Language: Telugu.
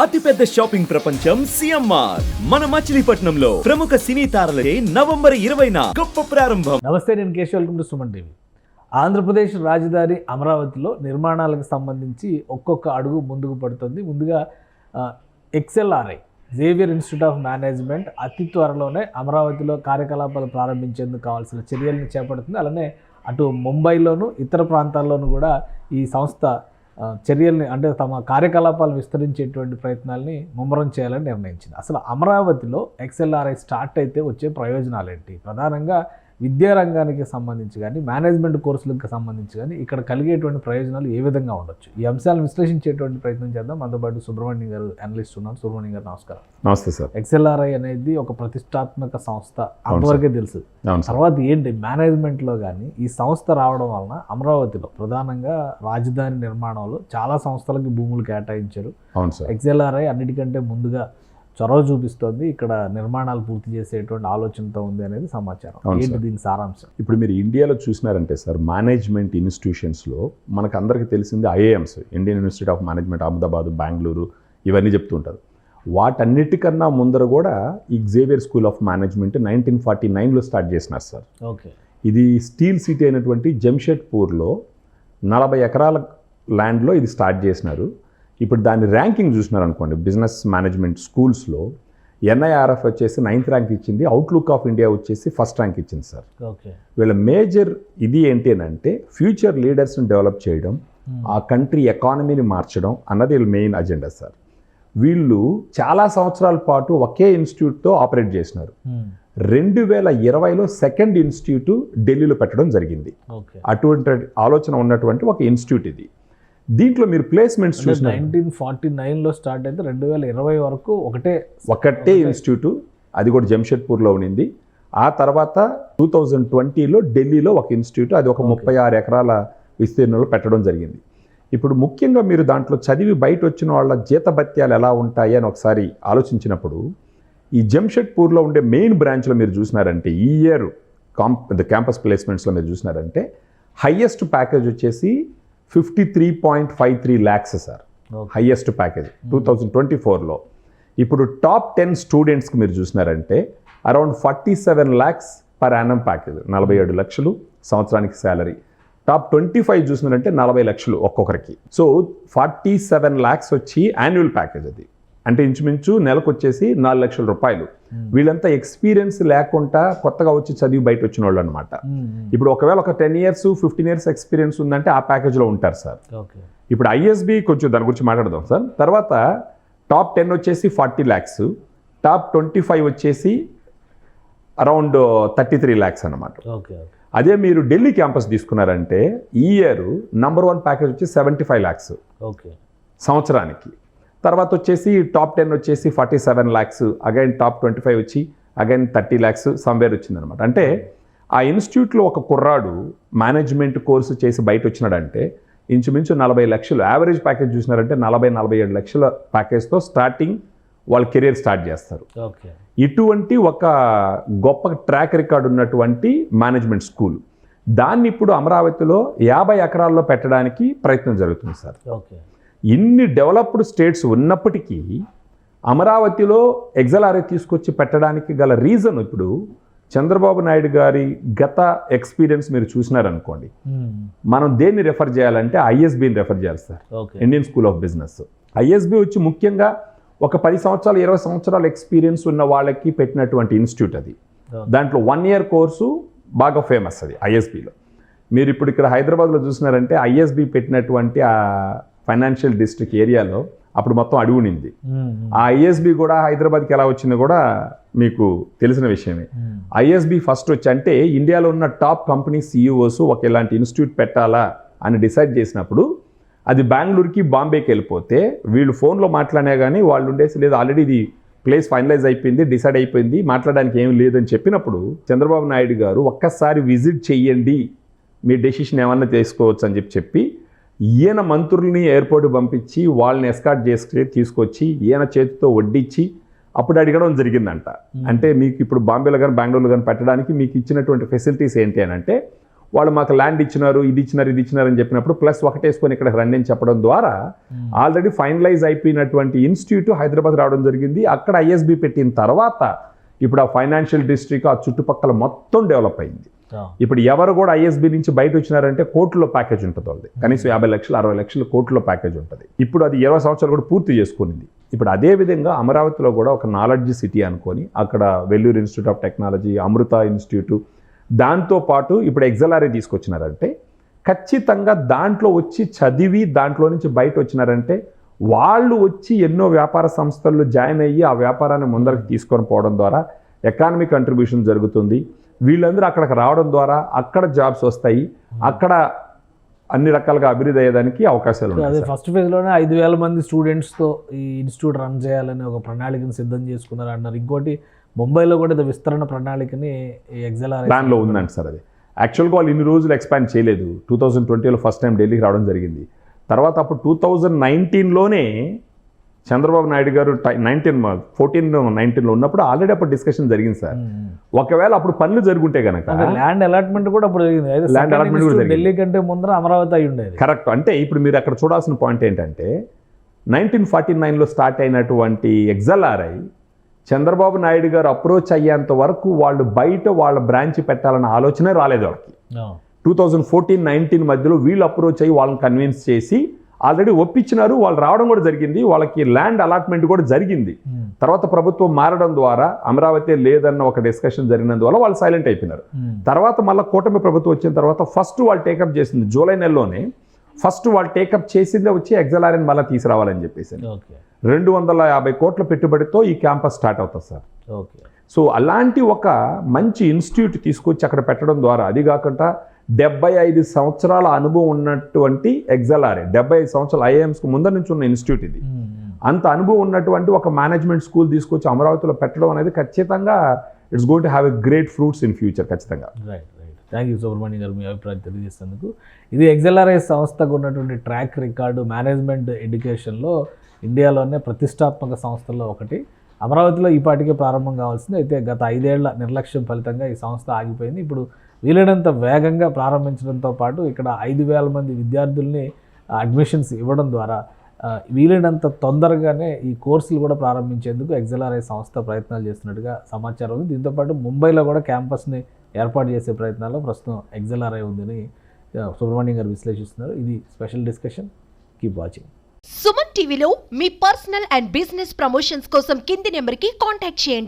అతిపెద్ద షాపింగ్ ప్రపంచం సిఎంఆర్ మన మచిలీపట్నంలో ప్రముఖ సినీ తారలే నవంబర్ 20న గొప్ప ప్రారంభం. నమస్తే, నేను Keshav. Welcome to Suman TV. Andhra Pradesh రాజధాని అమరావతిలో నిర్మాణాలకు సంబంధించి ఒక్కొక్క అడుగు ముందుకు పడుతుంది. ముందుగా XLRI Xavier institute of management అతి త్వరలోనే అమరావతిలో కార్యకలాపాలు ప్రారంభించేందుకు కావాల్సిన చర్యలను చేపడుతుంది. అలానే అటు ముంబైలోను ఇతర ప్రాంతాల్లోనూ కూడా ఈ సంస్థ చర్యల్ని అంటే తమ కార్యకలాపాలు విస్తరించేటువంటి ప్రయత్నాల్ని ముమ్మరం చేయాలని నిర్ణయించింది. అసలు అమరావతిలో XLRI స్టార్ట్ అయితే వచ్చే ప్రయోజనాలు ఏంటి? ప్రధానంగా విద్యారంగానికి సంబంధించి కానీ మేనేజ్మెంట్ కోర్సులకు సంబంధించి కానీ ఇక్కడ కలిగేటువంటి ప్రయోజనాలు ఏ విధంగా ఉండొచ్చు? ఈ అంశాలను విశ్లేషించేటువంటి ప్రయత్నం చేద్దాం. మనతో పాటు సుబ్రహ్మణ్యం గారు అనలిస్ట్ ఉన్నారు. సుబ్రహ్మణ్యం గారు నమస్కారం. నమస్తే సార్. XLRI అనేది ఒక ప్రతిష్టాత్మక సంస్థ, అంతవరకే తెలుసు. తర్వాత ఏంటి మేనేజ్మెంట్లో కానీ ఈ సంస్థ రావడం వలన అమరావతిలో ప్రధానంగా రాజధాని నిర్మాణంలో చాలా సంస్థలకి భూములు కేటాయించారు. XLRI అన్నిటికంటే ముందుగా చొరవ చూపిస్తోంది, ఇక్కడ నిర్మాణాలు పూర్తి చేసేటువంటి ఆలోచనతో ఉంది అనేది సమాచారం. ఏంటి దీని సారాంశం? ఇప్పుడు మీరు ఇండియాలో చూసినారంటే సార్, మేనేజ్మెంట్ ఇన్స్టిట్యూషన్స్లో మనకు అందరికీ తెలిసింది IIMs, Indian institute of management, Ahmedabad, Bengaluru, ఇవన్నీ చెప్తుంటారు. వాటన్నిటికన్నా ముందర కూడా ఈ జేవియర్ స్కూల్ ఆఫ్ మేనేజ్మెంట్ 1949లో స్టార్ట్ చేసినారు సార్. ఓకే. ఇది స్టీల్ సిటీ అయినటువంటి జంషెడ్పూర్లో 40 ఎకరాల ల్యాండ్లో ఇది స్టార్ట్ చేసినారు. ఇప్పుడు దాని ర్యాంకింగ్ చూసినారు అనుకోండి, బిజినెస్ మేనేజ్మెంట్ స్కూల్స్లో NIRF వచ్చేసి 9th ర్యాంక్ ఇచ్చింది, అవుట్లుక్ ఆఫ్ ఇండియా వచ్చేసి 1st ర్యాంక్ ఇచ్చింది సార్. ఓకే. వీళ్ళ మేజర్ ఇది ఏంటి అంటే ఫ్యూచర్ లీడర్స్ని డెవలప్ చేయడం, ఆ కంట్రీ ఎకానమీని మార్చడం అన్నది వీళ్ళ మెయిన్ అజెండా సార్. వీళ్ళు చాలా సంవత్సరాల పాటు ఒకే ఇన్స్టిట్యూట్తో ఆపరేట్ చేసినారు. 2020లో సెకండ్ ఇన్స్టిట్యూట్ ఢిల్లీలో పెట్టడం జరిగింది. అటువంటి ఆలోచన ఉన్నటువంటి ఒక ఇన్స్టిట్యూట్ ఇది. దీంట్లో మీరు ప్లేస్మెంట్స్ చూసిన 1949లో స్టార్ట్ అయితే 2020 వరకు ఒకటే ఇన్స్టిట్యూట్, అది కూడా జంషెడ్పూర్లో ఉండింది. ఆ తర్వాత 2020లో ఢిల్లీలో ఒక ఇన్స్టిట్యూట్, అది ఒక 36 ఎకరాల విస్తీర్ణంలో పెట్టడం జరిగింది. ఇప్పుడు ముఖ్యంగా మీరు దాంట్లో చదివి బయట వచ్చిన వాళ్ళ జీతభత్యాలు ఎలా ఉంటాయి అని ఒకసారి ఆలోచించినప్పుడు, ఈ జంషెడ్పూర్లో ఉండే మెయిన్ బ్రాంచ్లో మీరు చూసినారంటే ఈ ఇయర్ క్యాంపస్ ప్లేస్మెంట్స్లో మీరు చూసినారంటే హయ్యెస్ట్ ప్యాకేజ్ వచ్చేసి 53.53 lakhs సార్, హయ్యెస్ట్ ప్యాకేజ్ 2024లో. ఇప్పుడు టాప్ 10 స్టూడెంట్స్కి మీరు చూసినారంటే around 47 lakhs per annum package, 47 లక్షలు సంవత్సరానికి శాలరీ. టాప్ 25 చూసినారంటే 40 లక్షలు ఒక్కొక్కరికి. సో 47 lakhs వచ్చి యాన్యువల్ ప్యాకేజ్, అది అంటే ఇంచుమించు నెలకు వచ్చేసి 4 లక్షల రూపాయలు. వీళ్ళంతా ఎక్స్పీరియన్స్ లేకుండా కొత్తగా వచ్చి చదివి బయట వచ్చిన వాళ్ళు అనమాట. ఇప్పుడు ఒకవేళ ఒక 10 years 15 years ఎక్స్పీరియన్స్ ఉందంటే ఆ ప్యాకేజ్లో ఉంటారు సార్. ఇప్పుడు ISB కొంచెం దాని గురించి మాట్లాడదాం సార్. తర్వాత టాప్ 10 వచ్చేసి 40 lakhs, టాప్ 25 వచ్చేసి అరౌండ్ 33 lakhs అనమాట. అదే మీరు ఢిల్లీ క్యాంపస్ తీసుకున్నారంటే ఈ ఇయర్ నంబర్ 1 ప్యాకేజ్ వచ్చి 75 lakhs సంవత్సరానికి. తర్వాత వచ్చేసి టాప్ 10 వచ్చేసి 47 lakhs, అగైన్ టాప్ 25 వచ్చి అగైన్ 30 lakhs సమ్వేర్ వచ్చిందనమాట. అంటే ఆ ఇన్స్టిట్యూట్లో ఒక కుర్రాడు మేనేజ్మెంట్ కోర్సు చేసి బయట వచ్చినాడంటే ఇంచుమించు 40 లక్షలు యావరేజ్ ప్యాకేజ్ చూసినారంటే 47 లక్షల ప్యాకేజ్తో స్టార్టింగ్ వాళ్ళ కెరీర్ స్టార్ట్ చేస్తారు. ఇటువంటి ఒక గొప్ప ట్రాక్ రికార్డ్ ఉన్నటువంటి మేనేజ్మెంట్ స్కూల్, దాన్ని ఇప్పుడు అమరావతిలో 50 ఎకరాల్లో పెట్టడానికి ప్రయత్నం జరుగుతుంది సార్. ఇన్ని డెవలప్డ్ స్టేట్స్ ఉన్నప్పటికీ అమరావతిలో XLRI తీసుకొచ్చి పెట్టడానికి గల రీజన్, ఇప్పుడు చంద్రబాబు నాయుడు గారి గత ఎక్స్పీరియన్స్ మీరు చూసినారనుకోండి, మనం దేన్ని రెఫర్ చేయాలంటే ISBని రెఫర్ చేయాలి sir, Indian school of business. ISB వచ్చి ముఖ్యంగా ఒక 10 సంవత్సరాలు 20 సంవత్సరాల ఎక్స్పీరియన్స్ ఉన్న వాళ్ళకి పెట్టినటువంటి ఇన్స్టిట్యూట్ అది. దాంట్లో 1 year కోర్సు బాగా ఫేమస్ అది ISBలో. మీరు ఇప్పుడు ఇక్కడ హైదరాబాద్లో చూసినారంటే ISB పెట్టినటువంటి ఆ ఫైనాన్షియల్ డిస్ట్రిక్ట్ ఏరియాలో అప్పుడు మొత్తం అడుగునింది. ఆ ISB కూడా హైదరాబాద్కి ఎలా వచ్చిందో కూడా మీకు తెలిసిన విషయమే. ISB ఫస్ట్ వచ్చి అంటే ఇండియాలో ఉన్న టాప్ కంపెనీ CEOs ఒక ఇలాంటి ఇన్స్టిట్యూట్ పెట్టాలా అని డిసైడ్ చేసినప్పుడు అది బెంగళూరుకి బాంబేకి వెళ్ళిపోతే వీళ్ళు ఫోన్లో మాట్లాడినా కానీ వాళ్ళు ఉండేసి లేదు, ఆల్రెడీ ఇది ప్లేస్ ఫైనలైజ్ అయిపోయింది, డిసైడ్ అయిపోయింది, మాట్లాడడానికి ఏం లేదని చెప్పినప్పుడు చంద్రబాబు నాయుడు గారు ఒక్కసారి విజిట్ చెయ్యండి, మీ డెసిషన్ ఏమన్నా తీసుకోవచ్చు అని చెప్పి ఈయన మంత్రుల్ని ఎయిర్పోర్ట్ పంపించి వాళ్ళని ఎస్కార్ట్ చేసి తీసుకొచ్చి ఈయన చేతితో వడ్డించి అప్పుడు అడగడం జరిగిందంట. అంటే మీకు ఇప్పుడు బాంబేలో కానీ బెంగళూరులో కానీ పెట్టడానికి మీకు ఇచ్చినటువంటి ఫెసిలిటీస్ ఏంటి అని అంటే వాళ్ళు మాకు ల్యాండ్ ఇచ్చినారు, ఇది ఇచ్చినారు అని చెప్పినప్పుడు ప్లస్ ఒకటేసుకొని ఇక్కడ రండి అని చెప్పడం ద్వారా ఆల్రెడీ ఫైనలైజ్ అయిపోయినటువంటి ఇన్స్టిట్యూట్ హైదరాబాద్ రావడం జరిగింది. అక్కడ ISB పెట్టిన తర్వాత ఇప్పుడు ఆ ఫైనాన్షియల్ డిస్ట్రిక్ట్ ఆ చుట్టుపక్కల మొత్తం డెవలప్ అయింది. ఇప్పుడు ఎవరు కూడా ISB నుంచి బయట వచ్చినారంటే కోట్లలో ప్యాకేజ్ ఉంటుంది వాళ్ళది, కనీసం 50 లక్షలు 60 లక్షలు కోట్లలో ప్యాకేజ్ ఉంటుంది. ఇప్పుడు అది 20 సంవత్సరాలు కూడా పూర్తి చేసుకునింది. ఇప్పుడు అదే విధంగా అమరావతిలో కూడా ఒక నాలెడ్జ్ సిటీ అనుకొని అక్కడ Vellore institute of technology, Amrita institute, దాంతోపాటు ఇప్పుడు XLRA తీసుకొచ్చినారంటే ఖచ్చితంగా దాంట్లో వచ్చి చదివి దాంట్లో నుంచి బయట వచ్చినారంటే వాళ్ళు వచ్చి ఎన్నో వ్యాపార సంస్థల్లో జాయిన్ అయ్యి ఆ వ్యాపారాన్ని ముందరికి తీసుకొని పోవడం ద్వారా ఎకానమిక్ కంట్రిబ్యూషన్ జరుగుతుంది. వీళ్ళందరూ అక్కడికి రావడం ద్వారా అక్కడ జాబ్స్ వస్తాయి, అక్కడ అన్ని రకాలుగా అభివృద్ధి అయ్యేదానికి అవకాశాలు ఉన్నాయి. అదే ఫస్ట్ ఫేజ్లోనే 5,000 మంది స్టూడెంట్స్తో ఈ ఇన్స్టిట్యూట్ రన్ చేయాలని ఒక ప్రణాళికను సిద్ధం చేసుకున్నారు అన్నారు. ఇంకోటి ముంబైలో కూడా ఇది విస్తరణ ప్రణాళికని XLRA ప్లాన్లో ఉందండి సార్. అది యాక్చువల్గా వాళ్ళు ఇన్ని రోజులు ఎక్స్పాండ్ చేయలేదు. 2020లో ఫస్ట్ టైం ఢిల్లీకి రావడం జరిగింది. తర్వాత అప్పుడు 2019లోనే చంద్రబాబు నాయుడు గారు 14-19లో ఉన్నప్పుడు ఆల్రెడీ అప్పుడు డిస్కషన్ జరిగింది సార్. ఒకవేళ అప్పుడు పనులు జరుగుంటే కనుక ల్యాండ్ అలాట్మెంట్ కూడా అప్పుడు జరిగింది. ల్యాండ్ అలాట్మెంట్ కూడా జరిగింది. ఢిల్లీ కంటే ముందర అమరావతి అయి ఉండేది. కరెక్ట్. అంటే ఇప్పుడు మీరు అక్కడ చూడాల్సిన పాయింట్ ఏంటంటే 1949లో స్టార్ట్ అయినటువంటి XLRA చంద్రబాబు నాయుడు గారు అప్రోచ్ అయ్యేంత వరకు వాళ్ళు బయట వాళ్ళ బ్రాంచ్ పెట్టాలన్న ఆలోచనే రాలేదు వాళ్ళకి. 2014-19 మధ్యలో వీళ్ళు అప్రోచ్ అయ్యి వాళ్ళని కన్విన్స్ చేసి ఆల్రెడీ ఒప్పించినారు. వాళ్ళు రావడం కూడా జరిగింది, వాళ్ళకి ల్యాండ్ అలాట్మెంట్ కూడా జరిగింది. తర్వాత ప్రభుత్వం మారడం ద్వారా అమరావతి లేదన్న ఒక డిస్కషన్ జరిగినందువల్ల వాళ్ళు సైలెంట్ అయిపోయినారు. తర్వాత మళ్ళీ కూటమి ప్రభుత్వం వచ్చిన తర్వాత ఫస్ట్ వాళ్ళు టేకప్ చేసింది జూలై నెలలోనే. ఫస్ట్ వాళ్ళు టేకప్ చేసిందే వచ్చి XLRAని మళ్ళీ తీసుకురావాలని చెప్పేసి 250 కోట్ల పెట్టుబడితో ఈ క్యాంపస్ స్టార్ట్ అవుతుంది సార్. సో అలాంటి ఒక మంచి ఇన్స్టిట్యూట్ తీసుకొచ్చి అక్కడ పెట్టడం ద్వారా, అది కాకుండా 75 సంవత్సరాల అనుభవం ఉన్నటువంటి XLRA, 75 సంవత్సరాల IIMస్కి ముందర నుంచి ఉన్న ఇన్స్టిట్యూట్ ఇది. అంత అనుభవం ఉన్నటువంటి ఒక మేనేజ్మెంట్ స్కూల్ తీసుకొచ్చి అమరావతిలో పెట్టడం అనేది ఖచ్చితంగా it's going to have a great fruits in future ఖచ్చితంగా. రైట్. థ్యాంక్ యూ సుబ్రహ్మణ్యం గారు, మీ అభిప్రాయం తెలియజేసేందుకు. ఇది XLRA సంస్థకు ఉన్నటువంటి ట్రాక్ రికార్డు మేనేజ్మెంట్ ఎడ్యుకేషన్లో ఇండియాలోనే ప్రతిష్టాత్మక సంస్థల్లో ఒకటి. అమరావతిలో ఈ పాటికే ప్రారంభం కావాల్సింది, అయితే గత 5 ఏళ్ల నిర్లక్ష్యం ఫలితంగా ఈ సంస్థ ఆగిపోయింది. ఇప్పుడు వీలైనంత వేగంగా ప్రారంభించడంతో పాటు ఇక్కడ 5,000 మంది విద్యార్థుల్ని అడ్మిషన్స్ ఇవ్వడం ద్వారా వీలైనంత తొందరగానే ఈ కోర్సులు కూడా ప్రారంభించేందుకు XLRA సంస్థ ప్రయత్నాలు చేస్తున్నట్టుగా సమాచారం ఉంది. దీంతోపాటు ముంబైలో కూడా క్యాంపస్ని ఏర్పాటు చేసే ప్రయత్నాల్లో ప్రస్తుతం XLRA ఉందని సుబ్రహ్మణ్యం గారు విశ్లేషిస్తున్నారు. ఇది special discussion. Keep watching. Suman టీవీలో మీ పర్సనల్ అండ్ బిజినెస్ ప్రమోషన్స్ కోసం కింది నెంబర్కి కాంటాక్ట్ చేయండి.